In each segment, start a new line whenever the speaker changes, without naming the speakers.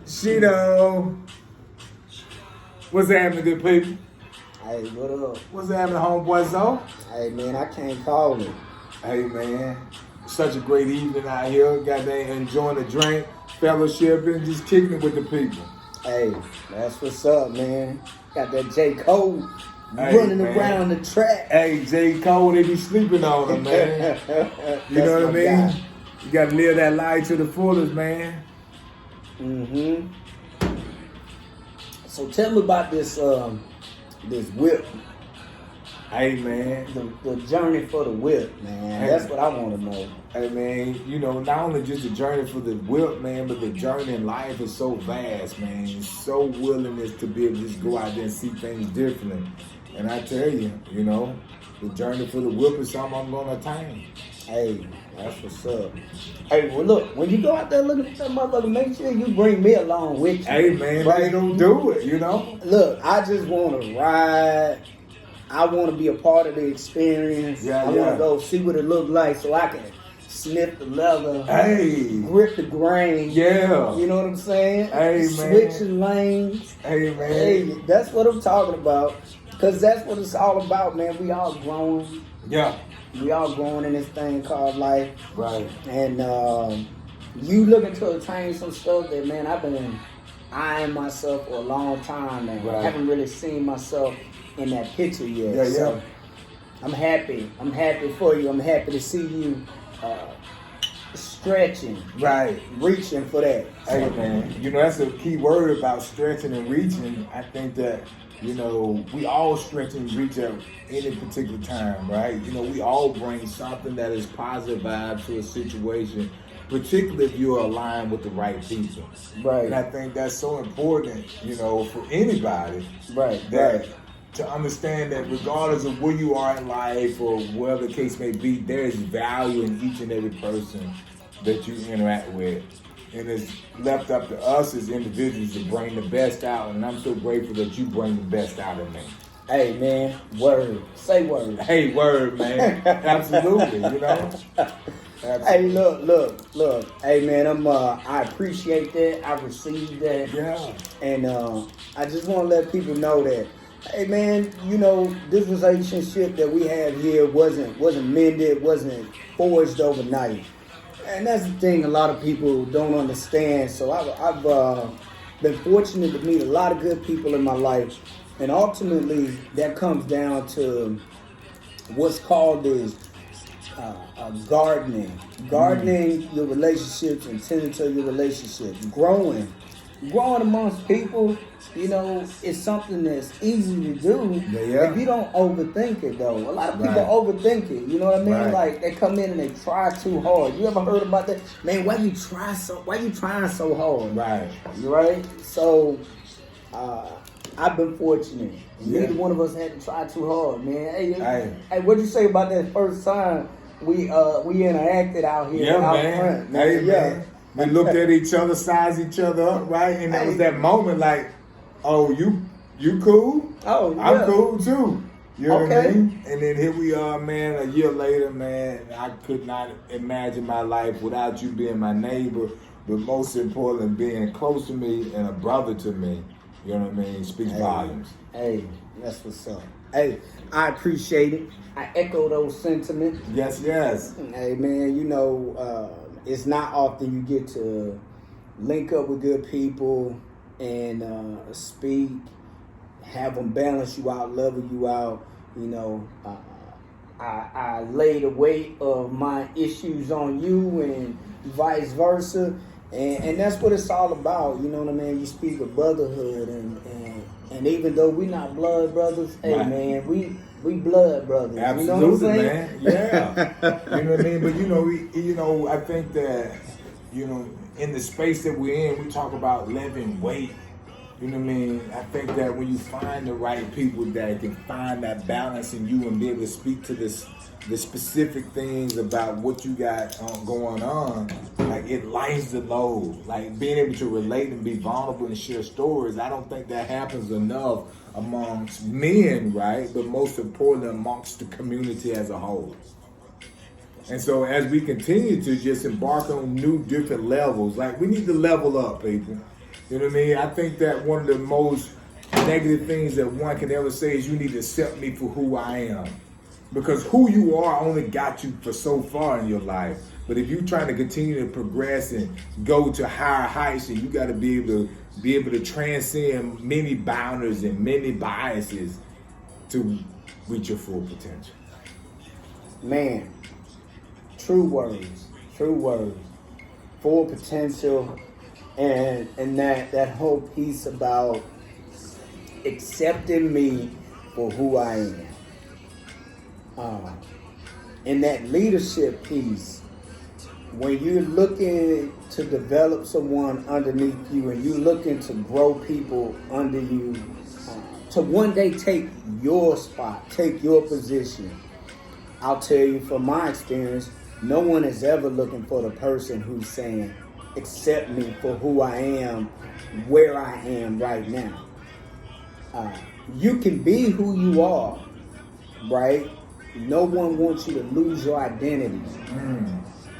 Shito. What's happening, good people?
Hey, what up?
What's happening, homeboy Zoe?
Hey, man, I can't call it.
Hey, man. Such a great evening out here. Goddamn enjoying the drink, fellowship, and just kicking it with the people.
Hey, that's what's up, man. Got that J. Cole
Hey,
running
man.
around the track.
Hey, J. Cole, they be sleeping on him, man. You know what I mean?
Guy.
You gotta live that life to the fullest, man.
Mm-hmm. So tell me about this this whip.
Hey, man.
The journey for the whip, man.
Hey.
That's what I want to know.
Hey, man, you know, not only just the journey for the whip, man, but the journey in life is so vast, man. It's so willingness to be able to just go out there and see things differently. And I tell you, you know, the journey for the whip is something I'm going to attain.
Hey, that's what's up. Hey, well, look, when you go out there looking at that motherfucker, make sure you bring me along with you.
Hey, man,
right?
they don't do it, you know?
Look, I just want to ride. I want to be a part of the experience.
Yeah,
I want to go see what it look like so I can sniff the leather,
Hey.
grip the grain.
Yeah.
You know what I'm saying?
Hey, man.
Switching lanes.
Hey, man.
Hey, that's what I'm talking about. Because that's what it's all about, man. We all growing.
Yeah.
We all growing in this thing called life.
Right.
And you looking to attain some stuff that, man, I've been eyeing myself for a long time, man.
Right.
I haven't really seen myself in that picture yet.
Yeah, yeah.
So I'm happy. I'm happy for you. I'm happy to see you stretching.
Right.
Reaching for that.
Hey, man, you know, that's a key word about stretching and reaching. I think that, you know, we all stretch and reach at any particular time, right? You know, we all bring something that is positive vibe to a situation, particularly if you're aligned with the right people.
Right.
And I think that's so important, you know, for anybody.
Right.
That
Right.
to understand that regardless of where you are in life or whatever the case may be, there is value in each and every person that you interact with. And it's left up to us as individuals to bring the best out. And I'm so grateful that you bring the best out of me.
Hey, man, word. Say word.
Hey, word, man. Absolutely, you know? Absolutely.
Hey, look. Hey, man, I appreciate that. I received that.
Yeah.
And I just want to let people know that, hey, man, you know, this relationship that we have here wasn't mended, wasn't forged overnight. And that's the thing a lot of people don't understand. So I've been fortunate to meet a lot of good people in my life. And ultimately, that comes down to what's called is gardening. Gardening your relationships and tending to your relationships. Growing amongst people, you know, is something that's easy to do if you don't overthink it, though. A lot of people overthink it, you know what I mean?
Right.
Like, they come in and they try too hard. You ever heard about that? Man, why you trying so hard?
Right.
Right? So, I've been fortunate. Neither one of us had to try too hard, man. Hey, what'd you say about that first time we interacted out here out front? Man?
Hey, man. We looked at each other, sized each other up, right? And that was that moment like, oh, you cool?
Oh, yeah.
I'm cool too. You know what I
Okay.
mean? And then here we are, man, a year later, man. I could not imagine my life without you being my neighbor, but most importantly, being close to me and a brother to me. You know what I mean? Speaks volumes.
Hey, that's what's up. Hey, I appreciate it. I echo those sentiments.
Yes, yes.
Hey, man, you know, it's not often you get to link up with good people and speak, have them balance you out, level you out. You know, I lay the weight of my issues on you and vice versa. And that's what it's all about. You know what I mean? You speak of brotherhood and even though we're not blood brothers, hey, man, we blood brothers.
Absolutely,
you know what I'm
man. Yeah. You know what I mean? But you know, I think that, you know, in the space that we're in, we talk about living weight. You know what I mean? I think that when you find the right people that can find that balance in you and be able to speak to the specific things about what you got going on, like it lightens the load. Like being able to relate and be vulnerable and share stories. I don't think that happens enough amongst men, right? But most importantly, amongst the community as a whole. And so as we continue to just embark on new different levels, like we need to level up, people. You know what I mean? I think that one of the most negative things that one can ever say is you need to accept me for who I am. Because who you are only got you for so far in your life. But if you're trying to continue to progress and go to higher heights, and you got to be able to transcend many boundaries and many biases to reach your full potential.
Man, true words. Full potential, and that whole piece about accepting me for who I am. And that leadership piece, when you're looking to develop someone underneath you and you're looking to grow people under you, to one day take your spot, take your position, I'll tell you from my experience, no one is ever looking for the person who's saying, accept me for who I am, where I am right now. You can be who you are, right? No one wants you to lose your identity.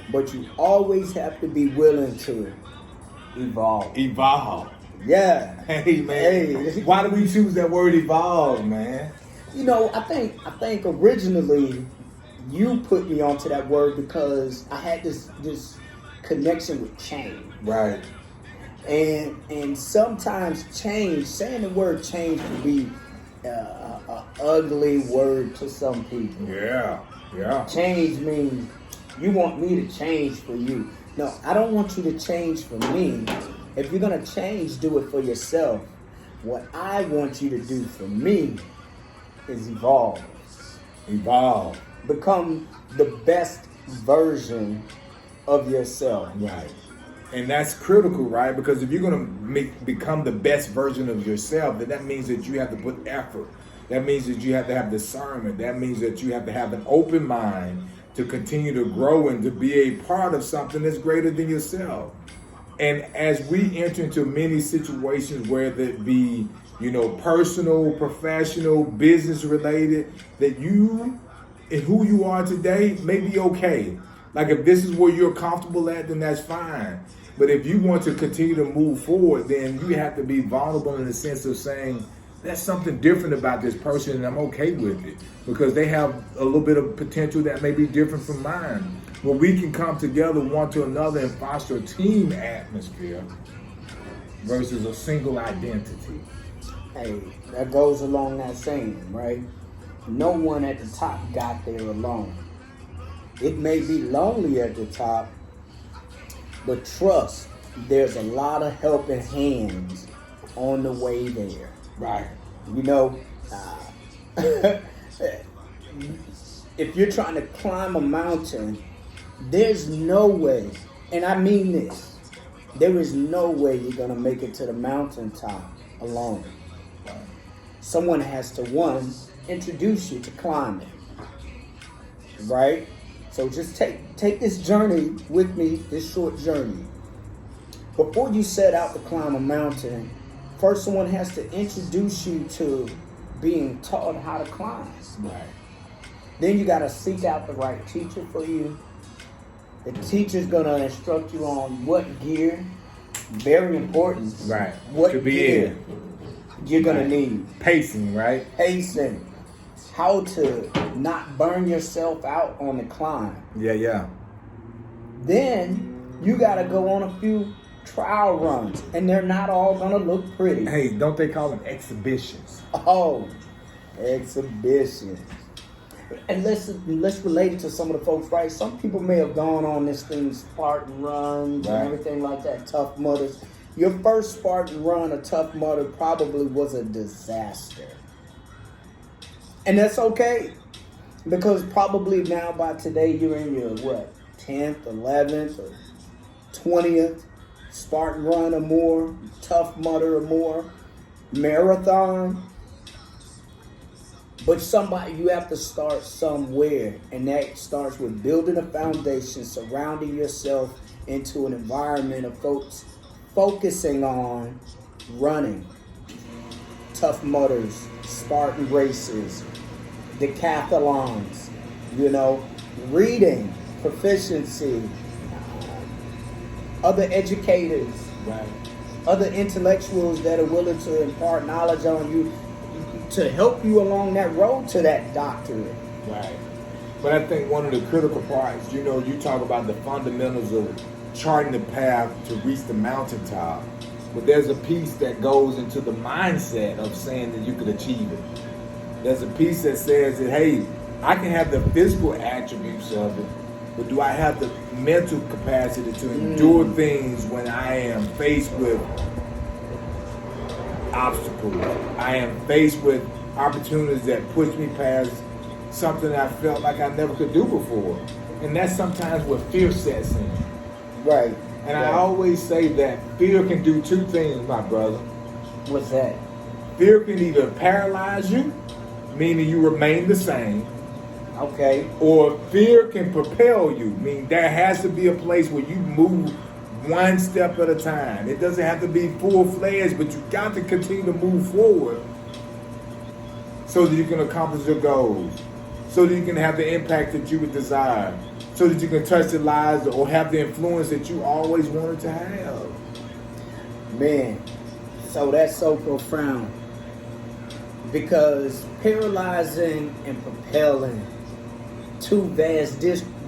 But you always have to be willing to evolve. Yeah.
Hey, man. Hey. Why do we choose that word evolve, man?
You know, I think originally you put me onto that word because I had this connection with change.
Right.
And sometimes change, saying the word change can be a ugly word to some people.
Yeah.
Change means you want me to change for you. No, I don't want you to change for me. If you're going to change, do it for yourself. What I want you to do for me is evolve. Become the best version of yourself.
Right. And that's critical, right? Because if you're going to become the best version of yourself, then that means that you have to put effort. That means that you have to have discernment. That means that you have to have an open mind to continue to grow and to be a part of something that's greater than yourself. And as we enter into many situations, whether it be, personal, professional, business related, that you and who you are today may be okay. Like if this is where you're comfortable at, then that's fine. But if you want to continue to move forward, then you have to be vulnerable in the sense of saying, there's something different about this person and I'm okay with it because they have a little bit of potential that may be different from mine. Well, we can come together one to another and foster a team atmosphere versus a single identity.
Hey, that goes along that saying, right? No one at the top got there alone. It may be lonely at the top, but trust, there's a lot of helping hands on the way there.
Right.
If you're trying to climb a mountain, there's no way, and I mean this, there is no way you're going to make it to the mountaintop alone. Someone has to, one, introduce you to climbing, right? So just take this journey with me, this short journey. Before you set out to climb a mountain, first someone has to introduce you to being taught how to climb.
Right.
Then you got to seek out the right teacher for you. The teacher's going to instruct you on what gear, very important.
Right.
What
to be
gear
in.
You're going to need.
Pacing, right?
Pacing. How to not burn yourself out on the climb.
Yeah.
Then you got to go on a few trial runs, and they're not all going to look pretty.
Hey, don't they call them exhibitions?
Oh, exhibitions. And let's relate it to some of the folks, right? Some people may have gone on this thing, Spartan runs and everything like that, Tough Mudders. Your first Spartan run, a Tough Mudder, probably was a disaster. And that's okay, because probably now by today you're in your, 10th, 11th, or 20th Spartan run or more, Tough Mudder or more, marathon. But you have to start somewhere, and that starts with building a foundation, surrounding yourself into an environment of folks focusing on running, Tough Mudders, Spartan races, decathlons, reading, proficiency, other educators,
Right.
other intellectuals that are willing to impart knowledge on you to help you along that road to that doctorate.
Right. But I think one of the critical parts, you know, you talk about the fundamentals of charting the path to reach the mountaintop, but there's a piece that goes into the mindset of saying that you could achieve it. There's a piece that says that, hey, I can have the physical attributes of it, but do I have the mental capacity to endure things when I am faced with obstacles? I am faced with opportunities that push me past something that I felt like I never could do before. And that's sometimes where fear sets in.
Right.
And I always say that fear can do two things, my brother.
What's that?
Fear can either paralyze you, meaning you remain the same,
Okay.
or fear can propel you, meaning there has to be a place where you move one step at a time. It doesn't have to be full-fledged, but you got to continue to move forward so that you can accomplish your goals, so that you can have the impact that you would desire, so that you can touch the lives or have the influence that you always wanted to have.
Man, so that's so profound. Because paralyzing and propelling, two vast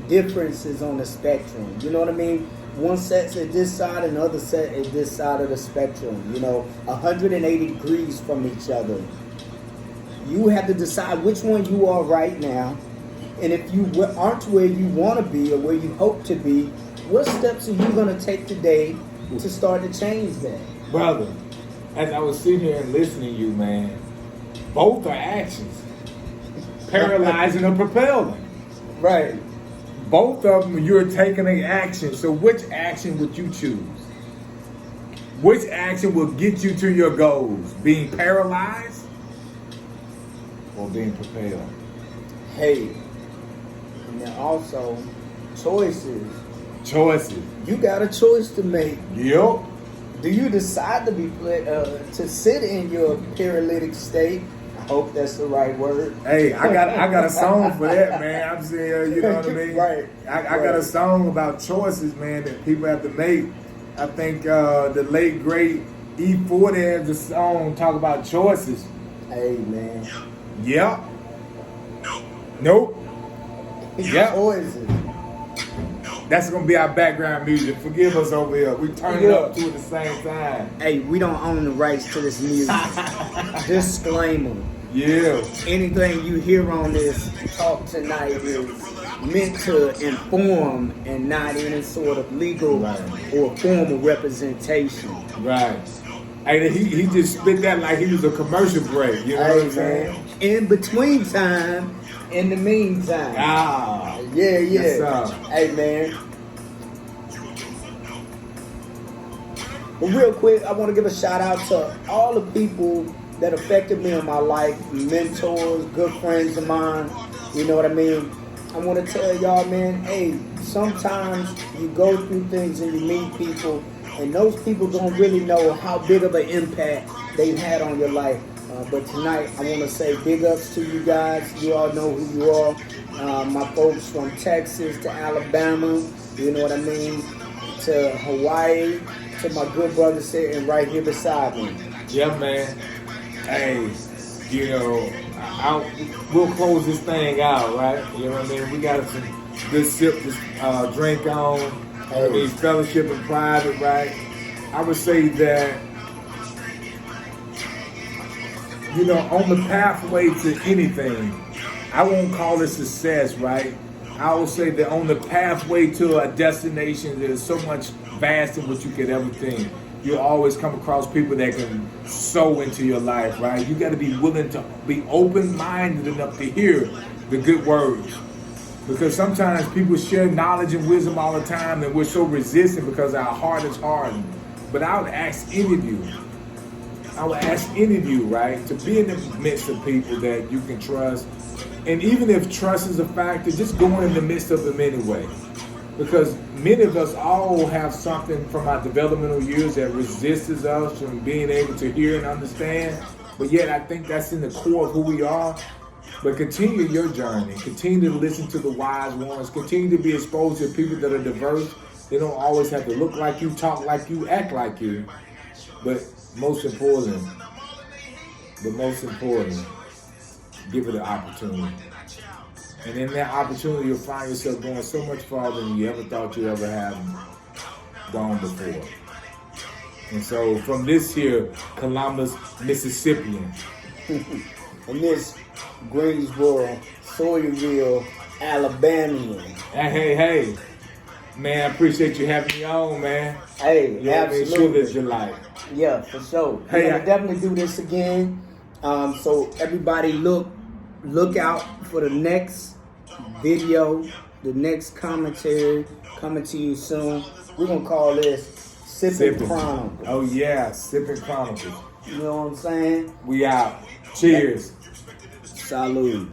differences on the spectrum. You know what I mean? One set's at this side and the other set at this side of the spectrum. You know, 180 degrees from each other. You have to decide which one you are right now. And if you aren't where you want to be or where you hope to be, what steps are you going to take today to start to change that?
Brother, as I was sitting here and listening to you, man, both are actions. Paralyzing or propelling.
Right.
Both of them, you're taking an action. So which action would you choose? Which action will get you to your goals? Being paralyzed or being propelled?
Hey, and then also choices.
Choices.
You got a choice to make.
Yep.
Do you decide to be to sit in your paralytic state? I hope that's the right word.
Hey, I got a song for that, man. I'm saying, you know what I mean?
Right.
I got a song about choices, man, that people have to make. I think the late great E40 has a song talk about choices.
Hey, man.
Yep. Nope. Yep.
Choices.
That's gonna be our background music. Forgive us over here. We turn it up to at the same time.
Hey, we don't own the rights to this music. Disclaimer.
Yeah.
Anything you hear on this talk tonight is meant to inform and not any sort of legal or formal representation.
Right. Hey, he just spit that like he was a commercial break. You know what I'm saying?
In between time, in the meantime.
Ah.
Yeah.
Yes, sir.
Hey, man. But real quick, I want to give a shout out to all the people that affected me in my life, mentors, good friends of mine. You know what I mean? I want to tell y'all, man, hey, sometimes you go through things and you meet people, and those people don't really know how big of an impact they've had on your life. But tonight, I want to say big ups to you guys. You all know who you are. My folks from Texas to Alabama, you know what I mean, to Hawaii, to my good brother sitting right here beside me.
Yeah, man. Hey, you know, we'll close this thing out, right? You know what I mean? We got some good sip to drink on. I mean, fellowship in private, right? I would say that, you know, on the pathway to anything, I won't call it success, right? I will say that on the pathway to a destination, there's so much vast in what you could ever think. You'll always come across people that can sow into your life, right? You got to be willing to be open-minded enough to hear the good words. Because sometimes people share knowledge and wisdom all the time, and we're so resistant because our heart is hardened. But I would ask any of you, right, to be in the midst of people that you can trust. And even if trust is a factor, just go in the midst of them anyway. Because many of us all have something from our developmental years that resists us from being able to hear and understand. But yet I think that's in the core of who we are. But continue your journey. Continue to listen to the wise ones. Continue to be exposed to people that are diverse. They don't always have to look like you, talk like you, act like you. But most important, give it an opportunity. And in that opportunity, you'll find yourself going so much farther than you ever thought you ever have gone before. And so from this here, Columbus, Mississippian.
And this Greensboro, Sawyerville, Alabamian.
Hey. Man, I appreciate you having me on, man.
Hey,
You
absolutely.
Sure that you like.
Yeah, for sure.
Hey,
We're gonna definitely do this again. So everybody look out for the next video, the next commentary coming to you soon. We're gonna call this Sippin' Chronicles.
Oh yeah, Sippin' Chronicles.
You know what I'm saying?
We out. Cheers.
Salud.